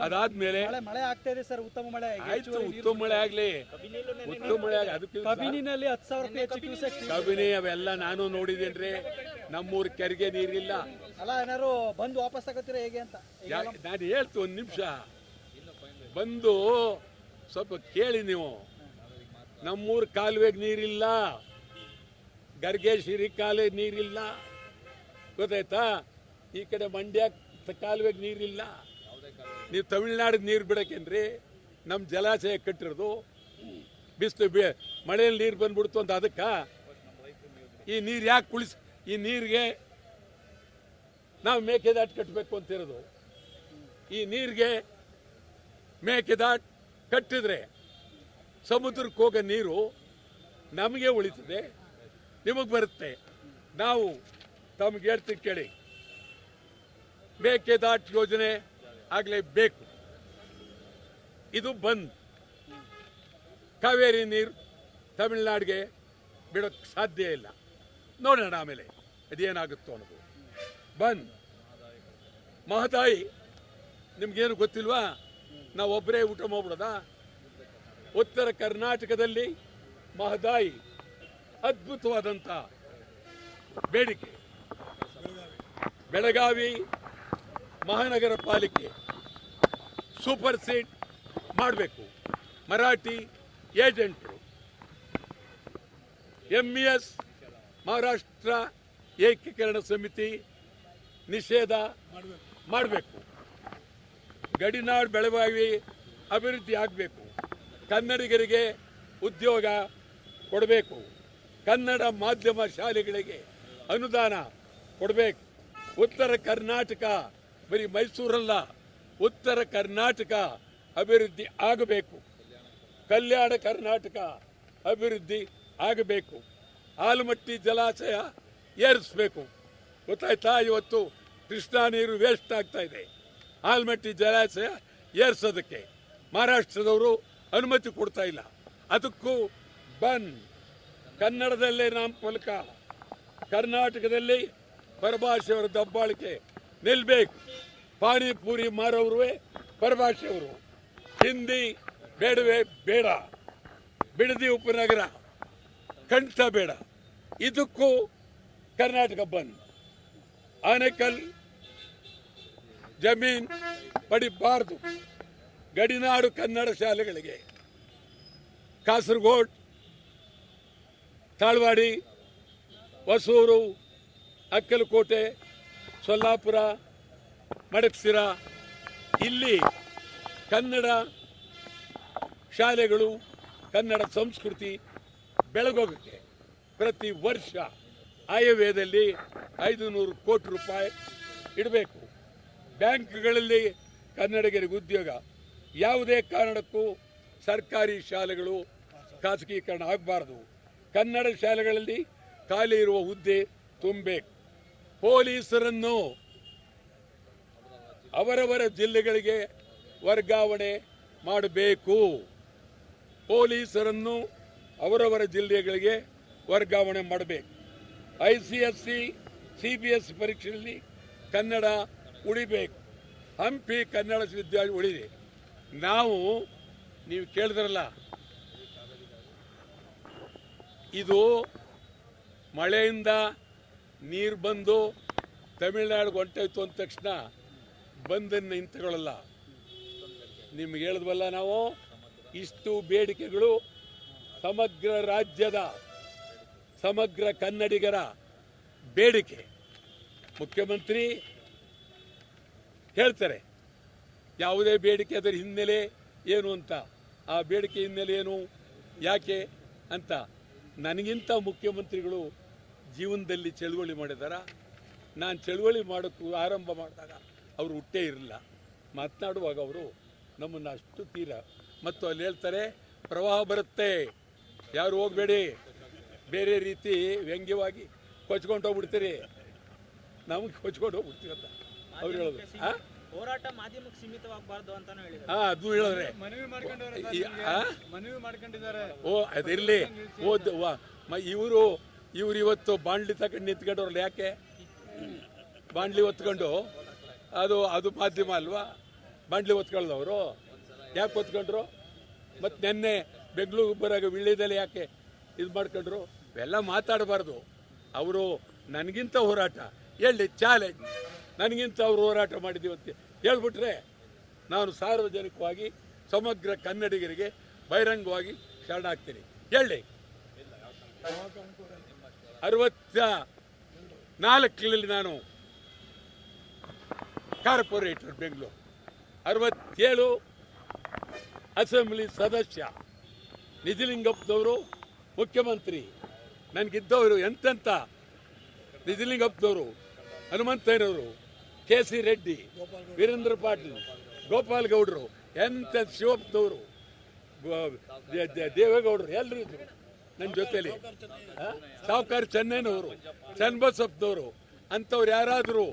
ಅದಾದ್ಮೇಲೆ ಮಳೆ ಆಗ್ತಾ ಇದೆ ಸರ್, ಉತ್ತಮ ಮಳೆ ಆಯ್ತು, ಉತ್ತಮ ಮಳೆ ಆಗ್ಲಿ, ಉತ್ತಮ ಮಳೆ ಆಗಿ ಅದಕ್ಕೆ ಕಬಿನಿನಲ್ಲಿ 10,000 ಕಬಿನಿ ಅವೆಲ್ಲ ನಾನು ನೋಡಿದೇನ್ರಿ. ನಮ್ಮೂರ್ ಕೆರೆಗೆ ನೀರಿಲ್ಲ. ಅಲ್ಲ, ಏನಾರು ಬಂದು ವಾಪಸ್ ಆಗತ್ತೀರಾ ಹೇಗೆ ಅಂತ ನಾನು ಹೇಳ್ತು, ಒಂದ್ ನಿಮಿಷ ಬಂದು ಸ್ವಲ್ಪ ಕೇಳಿ ನೀವು. ನಮ್ಮೂರ್ ಕಾಲುವೆಗೆ ನೀರಿಲ್ಲ, ಗರ್ಗೇಶ್ವರಿ ಕಾಲುವೆಗೆ ನೀರಿಲ್ಲ, ಗೊತ್ತಾಯ್ತಾ? ಈ ಕಡೆ ಮಂಡ್ಯ ಕಾಲುವೆಗೆ ನೀರಿಲ್ಲ. ನೀವು ತಮಿಳ್ನಾಡಿಗೆ ನೀರು ಬಿಡಕೇನ್ರಿ? ನಮ್ಮ ಜಲಾಶಯ ಕಟ್ಟಿರೋದು ಬಿಸಿಲು ಮಳೆಯಲ್ಲಿ ನೀರು ಬಂದ್ಬಿಡ್ತು ಅಂತ ಅದಕ್ಕ ಈ ನೀರು ಯಾಕೆ ಈ ನೀರಿಗೆ ನಾವು ಮೇಕೆದಾಟು ಕಟ್ಟಬೇಕು ಅಂತಿರೋದು. ಈ ನೀರಿಗೆ ಮೇಕೆದಾಟು ಕಟ್ಟಿದ್ರೆ ಸಮುದ್ರಕ್ಕೆ ಹೋಗೋ ನೀರು ನಮಗೆ ಉಳಿತದೆ, ನಿಮಗೆ ಬರುತ್ತೆ. ನಾವು ತಮಗೆ ಹೇಳ್ತೀವಿ ಕೇಳಿ, ಮೇಕೆದಾಟು ಯೋಜನೆ ಆಗಲೇಬೇಕು. ಇದು ಬಂದ್. ಕಾವೇರಿ ನೀರು ತಮಿಳ್ನಾಡಿಗೆ ಬಿಡೋಕ್ಕೆ ಸಾಧ್ಯ ಇಲ್ಲ. ನೋಡೋಣ ಆಮೇಲೆ ಅದೇನಾಗುತ್ತೋ ಅನ್ನೋದು. ಬಂದ್ ಮಹದಾಯಿ ನಿಮ್ಗೇನು ಗೊತ್ತಿಲ್ವಾ? ನಾವು ಒಬ್ಬರೇ ಊಟ ಮಾಡ್ಬಿಡೋದ? ಉತ್ತರ ಕರ್ನಾಟಕದಲ್ಲಿ ಮಹದಾಯಿ ಅದ್ಭುತವಾದಂಥ ಬೇಡಿಕೆ. ಬೆಳಗಾವಿ ಮಹಾನಗರ ಪಾಲಿಕೆ ಸೂಪರ್ ಸೀಡ್ ಮಾಡಬೇಕು. ಮರಾಠಿ ಏಜೆಂಟರು, MES ಮಹಾರಾಷ್ಟ್ರ ಏಕೀಕರಣ ಸಮಿತಿ ನಿಷೇಧ ಮಾಡಬೇಕು. ಗಡಿನಾಡು ಬೆಳಗಾವಿ ಅಭಿವೃದ್ಧಿ ಆಗಬೇಕು. ಕನ್ನಡಿಗರಿಗೆ ಉದ್ಯೋಗ ಕೊಡಬೇಕು. ಕನ್ನಡ ಮಾಧ್ಯಮ ಶಾಲೆಗಳಿಗೆ ಅನುದಾನ ಕೊಡಬೇಕು. ಉತ್ತರ ಕರ್ನಾಟಕ, ಬರೀ ಮೈಸೂರಲ್ಲ, ಉತ್ತರ ಕರ್ನಾಟಕ ಅಭಿವೃದ್ಧಿ ಆಗಬೇಕು. ಕಲ್ಯಾಣ ಕರ್ನಾಟಕ ಅಭಿವೃದ್ಧಿ ಆಗಬೇಕು. ಆಲಮಟ್ಟಿ ಜಲಾಶಯ ಏರಿಸಬೇಕು. ಗೊತ್ತಾಯ್ತಾ? ಇವತ್ತು ಕೃಷ್ಣಾ ನೀರು ವೇಸ್ಟ್ ಆಗ್ತಾ ಇದೆ. ಆಲಮಟ್ಟಿ ಜಲಾಶಯ ಏರಿಸೋದಕ್ಕೆ ಮಹಾರಾಷ್ಟ್ರದವರು ಅನುಮತಿ ಕೊಡ್ತಾ ಇಲ್ಲ. ಅದಕ್ಕೂ ಬಂದ್. ಕನ್ನಡದಲ್ಲೇ ನಾಮಫಲಕ. ಕರ್ನಾಟಕದಲ್ಲಿ ಪರಭಾಷೆಯವರ ದಬ್ಬಾಳಿಕೆ ನಿಲ್ಬೇಕು. ಪಾನಿಪುರಿ ಮಾರೋರುವೆ ಪರಭಾಷೆಯವರು. ಹಿಂದಿ ಬೇಡವೇ ಬೇಡ. ಬಿಡದಿ ಉಪನಗರ ಕಂಠ ಬೇಡ. ಇದಕ್ಕೂ ಕರ್ನಾಟಕ ಬಂದ್. ಆನೇಕಲ್ ಜಮೀನ್ ಪಡಿಬಾರ್ದು. ಗಡಿನಾಡು ಕನ್ನಡ ಶಾಲೆಗಳಿಗೆ ಕಾಸರಗೋಡು, ತಾಳ್ವಾಡಿ, ಹೊಸೂರು, ಅಕ್ಕಲಕೋಟೆ, ಸೊಲ್ಲಾಪುರ, ಮಡಕ್ಸಿರ ಇಲ್ಲಿ ಕನ್ನಡ ಶಾಲೆಗಳು, ಕನ್ನಡ ಸಂಸ್ಕೃತಿ ಬೆಳಗೋಗಕ್ಕೆ ಪ್ರತಿ ವರ್ಷ ಆಯವ್ಯಯದಲ್ಲಿ 500 ಕೋಟಿ ರೂಪಾಯಿ ಇಡಬೇಕು. ಬ್ಯಾಂಕ್ಗಳಲ್ಲಿ ಕನ್ನಡಿಗರಿಗೆ ಉದ್ಯೋಗ. ಯಾವುದೇ ಕಾರಣಕ್ಕೂ ಸರ್ಕಾರಿ ಶಾಲೆಗಳು ಖಾಸಗೀಕರಣ ಆಗಬಾರ್ದು. ಕನ್ನಡ ಶಾಲೆಗಳಲ್ಲಿ ಖಾಲಿ ಇರುವ ಹುದ್ದೆ ತುಂಬಬೇಕು. ಪೊಲೀಸರನ್ನು ಅವರವರ ಜಿಲ್ಲೆಗಳಿಗೆ ವರ್ಗಾವಣೆ ಮಾಡಬೇಕು. ಪೊಲೀಸರನ್ನು ಅವರವರ ಜಿಲ್ಲೆಗಳಿಗೆ ವರ್ಗಾವಣೆ ಮಾಡಬೇಕು. ICSE CBSE ಪರೀಕ್ಷೆಯಲ್ಲಿ ಕನ್ನಡ ಉಳಿಬೇಕು. ಹಂಪಿ ಕನ್ನಡ ವಿದ್ಯಾಲಯ ಉಳಿದೆ. ನೀವು ಕೇಳಿದ್ರಲ್ಲ, ಇದು ಮಳೆಯಿಂದ ನೀರು ಬಂದು ತಮಿಳುನಾಡಿಗೆ ಹೊಂಟೋಯ್ತು ಅಂದ ತಕ್ಷಣ ಬಂದನ್ನು ನಿಂತುಕೊಳ್ಳಲ್ಲ. ನಿಮ್ಗೆ ಹೇಳಿದ್ವಲ್ಲ ನಾವು, ಇಷ್ಟು ಬೇಡಿಕೆಗಳು ಸಮಗ್ರ ರಾಜ್ಯದ ಸಮಗ್ರ ಕನ್ನಡಿಗರ ಬೇಡಿಕೆ. ಮುಖ್ಯಮಂತ್ರಿ ಹೇಳ್ತಾರೆ ಯಾವುದೇ ಬೇಡಿಕೆ ಅದರ ಹಿನ್ನೆಲೆ ಏನು ಅಂತ. ಆ ಬೇಡಿಕೆ ಹಿನ್ನೆಲೆ ಏನು, ಯಾಕೆ ಅಂತ. ನನಗಿಂತ ಮುಖ್ಯಮಂತ್ರಿಗಳು ಜೀವನದಲ್ಲಿ ಚಳುವಳಿ ಮಾಡಿದಾರ? ನಾನು ಚಳುವಳಿ ಮಾಡೋಕ್ಕೂ ಆರಂಭ ಮಾಡಿದಾಗ ಅವರು ಹುಟ್ಟೇ ಇರಲಿಲ್ಲ. ಮಾತನಾಡುವಾಗ ಅವರು ನಮ್ಮನ್ನು ಅಷ್ಟು ತೀರ. ಮತ್ತು ಅಲ್ಲಿ ಹೇಳ್ತಾರೆ ಪ್ರವಾಹ ಬರುತ್ತೆ, ಯಾರು ಹೋಗಬೇಡಿ, ಬೇರೆ ರೀತಿ ವ್ಯಂಗ್ಯವಾಗಿ ಕೊಚ್ಕೊಂಡು ಹೋಗ್ಬಿಡ್ತೀರಿ, ನಮಗೆ ಕೊಚ್ಕೊಂಡು ಹೋಗ್ಬಿಡ್ತೀವಿ ಅಂತ ಅವ್ರು ಹೇಳೋದು. ಹೋರಾಟ ಮಾಧ್ಯಮಕ್ಕೆ ಸೀಮಿತವಾಗಬಾರ್ದು ಅಂತ ಅದು ಹೇಳಿದ್ರೆ ಮನವಿ ಮಾಡ್ಕೊಂಡಿದ್ದಾರೆ. ಓ ಅದಿರಲಿ. ಇವರು ಇವತ್ತು ಬಾಂಡ್ಲಿ ತಗೊಂಡು ನಿಂತ್ಕೊಂಡವ್ರಲ್ಲ, ಯಾಕೆ ಬಾಂಡ್ಲಿ ಹೊತ್ಕೊಂಡು? ಅದು ಮಾಧ್ಯಮ ಅಲ್ವಾ? ಬಾಂಡ್ಲಿ ಹೊತ್ಕೊಳ್ದವರು ಯಾಕೆ ಹೊತ್ಕೊಂಡ್ರು? ಮತ್ತು ನೆನ್ನೆ ಬೆಂಗಳೂರು ಬರಾಗ ವಿಳ್ಯದಲ್ಲಿ ಯಾಕೆ ಇದು ಮಾಡ್ಕೊಂಡ್ರು? ಇವೆಲ್ಲ ಮಾತಾಡಬಾರ್ದು. ಅವರು ನನಗಿಂತ ಹೋರಾಟ ಹೇಳಿ, ಚಾಲೆಂಜ್, ನನಗಿಂತ ಅವರು ಹೋರಾಟ ಮಾಡಿದ್ದೀವಿ ಅಂತ ಹೇಳ್ಬಿಟ್ರೆ ನಾನು ಸಾರ್ವಜನಿಕವಾಗಿ ಸಮಗ್ರ ಕನ್ನಡಿಗರಿಗೆ ಬಹಿರಂಗವಾಗಿ ಶರಣಾಗ್ತೀನಿ. ಹೇಳಿ, 64ರಲ್ಲಿ ನಾನು ಕಾರ್ಪೊರೇಟರ್ ಬೆಂಗಳೂರು, 67 ಅಸೆಂಬ್ಲಿ ಸದಸ್ಯ, ನಿಜಲಿಂಗಪ್ಪನವರು ಮುಖ್ಯಮಂತ್ರಿ, ನನಗಿದ್ದವರು ಎಂತೆಂಥ ನಿಜಲಿಂಗಪ್ಪನವರು, ಹನುಮಂತಯ್ಯನವರು, KC ರೆಡ್ಡಿ, ವೀರೇಂದ್ರ ಪಾಟೀಲ್, ಗೋಪಾಲ್ ಗೌಡರು, ಎಂತ ಶಿವಪ್ಪನವರು, ದೇವೇಗೌಡರು ಎಲ್ಲರೂ ಇದ್ರು ನನ್ನ ಜೊತೆಲಿ. ಸಾವುಕಾರ ಚೆನ್ನೈನವರು, ಚನ್ನಬಸಪ್ಪನವರು ಅಂಥವ್ರು ಯಾರಾದರೂ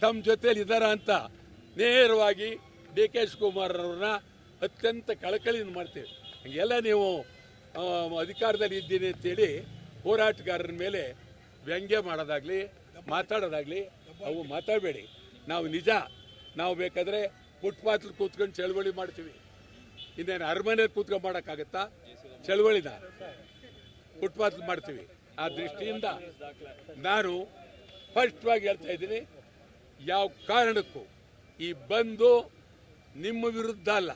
ತಮ್ಮ ಜೊತೆಲಿ ಇದ್ದಾರ ಅಂತ ನೇರವಾಗಿ DK ಶಿವಕುಮಾರ್ ಅವ್ರನ್ನ ಅತ್ಯಂತ ಕಳಕಳಿಯಿಂದ ಮಾಡ್ತೀವಿ. ಹಂಗೆಲ್ಲ ನೀವು ಅಧಿಕಾರದಲ್ಲಿ ಇದ್ದೀನಿ ಅಂತೇಳಿ ಹೋರಾಟಗಾರರ ಮೇಲೆ ವ್ಯಂಗ್ಯ ಮಾಡೋದಾಗ್ಲಿ ಮಾತಾಡೋದಾಗ್ಲಿ ಅವು ಮಾತಾಡಬೇಡಿ. ನಾವು ನಿಜ, ನಾವು ಬೇಕಾದರೆ ಫುಟ್ಪಾತ್ಲಿ ಕೂತ್ಕೊಂಡು ಚಳವಳಿ ಮಾಡ್ತೀವಿ. ಇನ್ನೇನು ಅರಮನೆಯಲ್ಲಿ ಕೂತ್ಕೊಂಡು ಮಾಡೋಕ್ಕಾಗತ್ತಾ ಚಳವಳಿನ? ಫುಟ್ಪಾತ್ಲಿ ಮಾಡ್ತೀವಿ. ಆ ದೃಷ್ಟಿಯಿಂದ ನಾನು ಸ್ಪಷ್ಟವಾಗಿ ಹೇಳ್ತಾ ಇದ್ದೀನಿ, ಯಾವ ಕಾರಣಕ್ಕೂ ಈ ಬಂದು ನಿಮ್ಮ ವಿರುದ್ಧ ಅಲ್ಲ,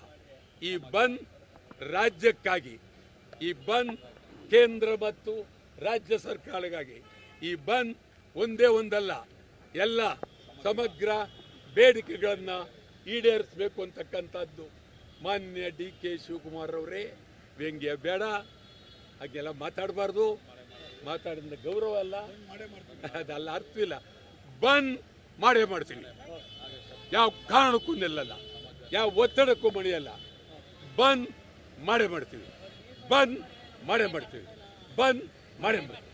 ಈ ಬಂದ್ ರಾಜ್ಯಕ್ಕಾಗಿ, ಈ ಬಂದ್ ಕೇಂದ್ರ ಮತ್ತು ರಾಜ್ಯ ಸರ್ಕಾರಕ್ಕಾಗಿ. ಈ ಬಂದ್ ಒಂದೇ ಒಂದಲ್ಲ, ಎಲ್ಲ ಸಮಗ್ರ ಬೇಡಿಕೆಗಳನ್ನು ಈಡೇರಿಸಬೇಕು ಅಂತಕ್ಕಂಥದ್ದು. ಮಾನ್ಯ DK ಶಿವಕುಮಾರ್ ಅವರೇ, ವ್ಯಂಗ್ಯ ಬೇಡ, ಹಾಗೆಲ್ಲ ಮಾತಾಡಬಾರ್ದು. ಮಾತಾಡಿದ ಗೌರವ ಅಲ್ಲ, ಅದಲ್ಲ, ಅರ್ಥವಿಲ್ಲ. ಬಂದ್ ಮಾಡೇ ಮಾಡ್ತೀವಿ, ಯಾವ ಕಾರಣಕ್ಕೂ ನಿಲ್ಲಲ್ಲ, ಯಾವ ಒತ್ತಡಕ್ಕೂ ಮಣಿಯಲ್ಲ. ಬಂದ್ ಮಾಡೇ ಮಾಡ್ತೀವಿ, ಬಂದ್ ಮಾಡೇ ಮಾಡ್ತೀವಿ, ಬಂದ್ ಮಾಡೇ ಮಾಡ್ತೀವಿ.